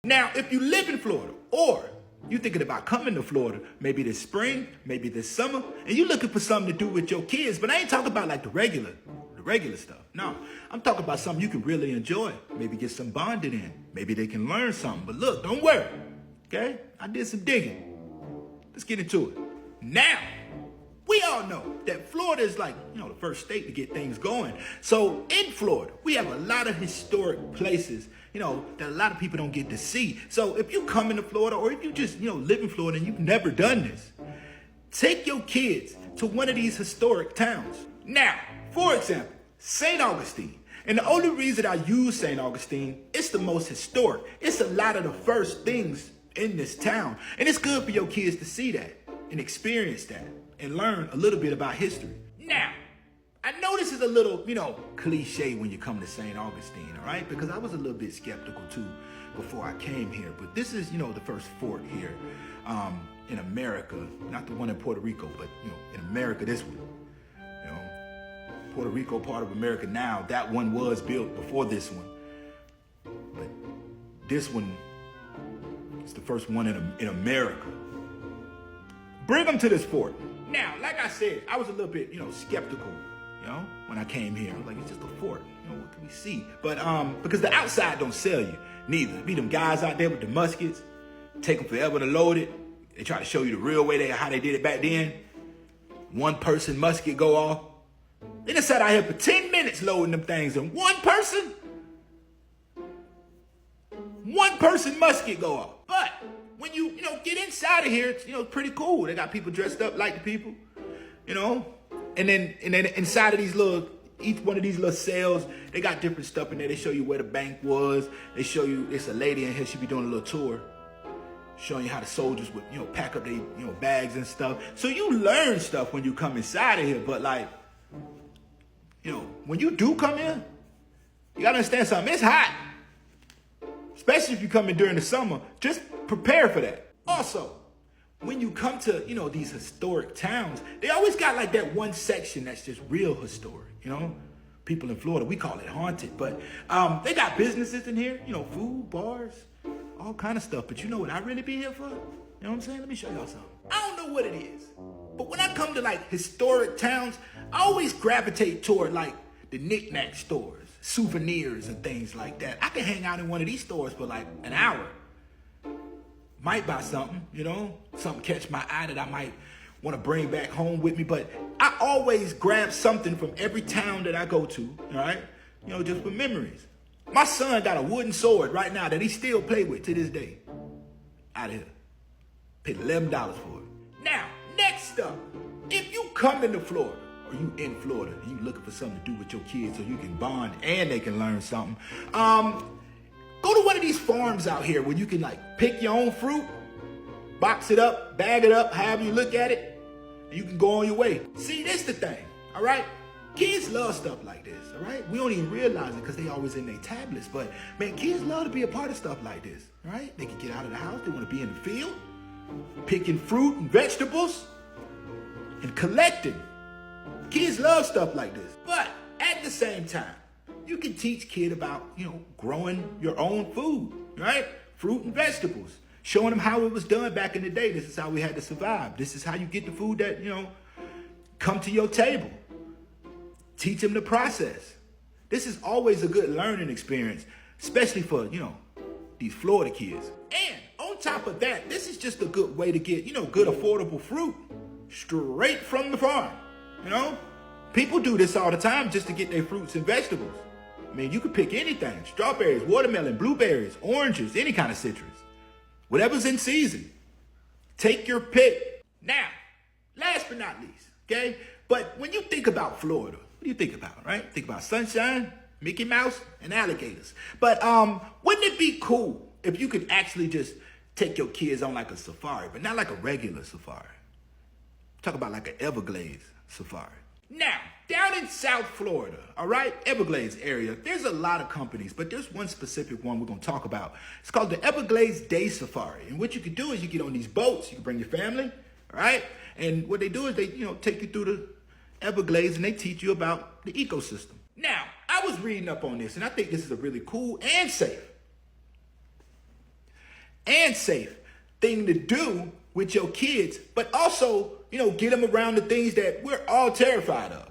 Now, if you live in Florida or you're thinking about coming to Florida, maybe this spring, maybe this summer, and you're looking for something to do with your kids, but I ain't talking about like the regular stuff. No, I'm talking about something you can really enjoy. Maybe get some bonding in. Maybe they can learn something. But look, don't worry, okay? I did some digging. Let's get into it. Now, we all know that Florida is like, the first state to get things going. So in Florida, we have a lot of historic places, that a lot of people don't get to see. So if you come into Florida or if you just, live in Florida and you've never done this, take your kids to one of these historic towns. Now, for example, St. Augustine. And the only reason I use St. Augustine, it's the most historic. It's a lot of the first things in this town. And it's good for your kids to see that and experience that and learn a little bit about history. Now, I know this is a little, cliche when you come to St. Augustine, all right? Because I was a little bit skeptical too before I came here. But this is, the first fort here in America. Not the one in Puerto Rico, but, in America, this one. Puerto Rico, part of America now. That one was built before this one. But this one is the first one in America. Bring them to this fort. Now, like I said, I was a little bit, skeptical, when I came here. I was like, it's just a fort. What can we see? But because the outside don't sell you neither. Be them guys out there with the muskets, take them forever to load it. They try to show you the real way how they did it back then. One person musket go off. They just sat out here for 10 minutes loading them things, and one person musket go off. But when you, get inside of here, it's, pretty cool. They got people dressed up like the people, and then inside of each one of these little cells, they got different stuff in there. They show you where the bank was. They show you, it's a lady in here, she be doing a little tour, showing you how the soldiers would, pack up their, bags and stuff. So you learn stuff when you come inside of here, but like, when you do come in, you gotta understand something. It's hot. Especially if you come in during the summer. Just prepare for that. Also, when you come to, these historic towns, they always got like that one section that's just real historic, People in Florida, we call it haunted. But they got businesses in here, food, bars, all kind of stuff. But you know what I really be here for? You know what I'm saying? Let me show y'all something. I don't know what it is. But when I come to like historic towns, I always gravitate toward like the knick-knack stores, souvenirs and things like that. I can hang out in one of these stores for like an hour. Might buy something, something catch my eye that I might want to bring back home with me. But I always grab something from every town that I go to, all right? Just for memories. My son got a wooden sword right now that he still play with to this day. Out of here. Paid $11 for it. Now, next up, if you come into Florida, or you in Florida, and you looking for something to do with your kids so you can bond and they can learn something, go to one of these farms out here where you can like pick your own fruit, box it up, bag it up, however you look at it, and you can go on your way. See, this the thing, all right? Kids love stuff like this, all right? We don't even realize it because they always in their tablets, but man, kids love to be a part of stuff like this, all right? They can get out of the house, they want to be in the field, picking fruit and vegetables, and collecting. Kids love stuff like this. But at the same time, you can teach kids about, growing your own food, right? Fruit and vegetables. Showing them how it was done back in the day. This is how we had to survive. This is how you get the food that, come to your table. Teach them the process. This is always a good learning experience, especially for, these Florida kids. And on top of that, this is just a good way to get, good affordable fruit straight from the farm. People do this all the time just to get their fruits and vegetables. I mean, you could pick anything. Strawberries, watermelon, blueberries, oranges, any kind of citrus. Whatever's in season. Take your pick. Now, last but not least, okay? But when you think about Florida, what do you think about, right? Think about sunshine, Mickey Mouse, and alligators. But wouldn't it be cool if you could actually just take your kids on like a safari, but not like a regular safari? Talk about like an Everglades safari. Now, down in South Florida, all right, Everglades area, there's a lot of companies, but there's one specific one we're going to talk about. It's called the Everglades Day Safari. And what you can do is you get on these boats, you can bring your family, all right? And what they do is they, take you through the Everglades and they teach you about the ecosystem. Now, I was reading up on this and I think this is a really cool and safe and safe thing to do with your kids, but also, get them around the things that we're all terrified of,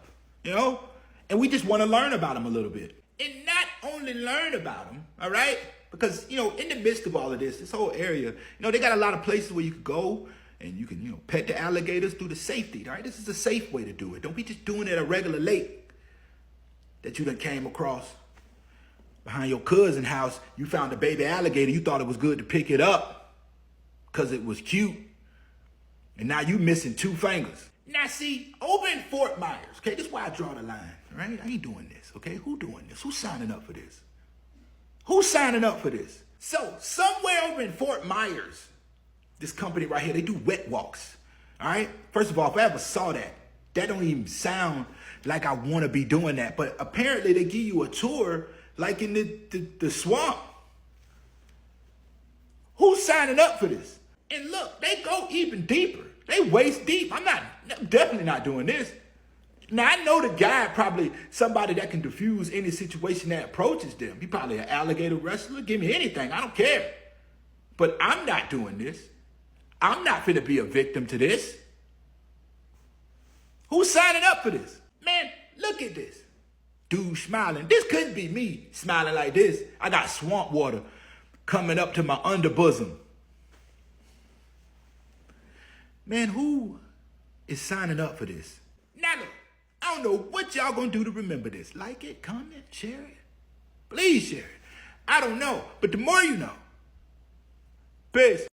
and we just want to learn about them a little bit. And not only learn about them, all right? Because, in the midst of all of this whole area, they got a lot of places where you could go and you can, pet the alligators through the safety, all right? This is a safe way to do it. Don't be just doing it at a regular lake that you done came across behind your cousin's house. You found a baby alligator. You thought it was good to pick it up because it was cute. And now you missing 2 fingers. Now see, over in Fort Myers, okay, this is why I draw the line, right? I ain't doing this, okay? Who doing this? Who's signing up for this? Who's signing up for this? So somewhere over in Fort Myers, this company right here, they do wet walks, all right? First of all, if I ever saw that, that don't even sound like I want to be doing that. But apparently they give you a tour like in the swamp. Who's signing up for this? And look, they go even deeper. They waist deep. I'm definitely not doing this. Now, I know the guy probably somebody that can diffuse any situation that approaches them. He probably an alligator wrestler. Give me anything. I don't care. But I'm not doing this. I'm not finna be a victim to this. Who's signing up for this? Man, look at this. Dude smiling. This couldn't be me smiling like this. I got swamp water coming up to my underbosom. Man, who is signing up for this? Now look, I don't know what y'all gonna do to remember this. Like it, comment, share it. Please share it. I don't know, but the more you know. Peace.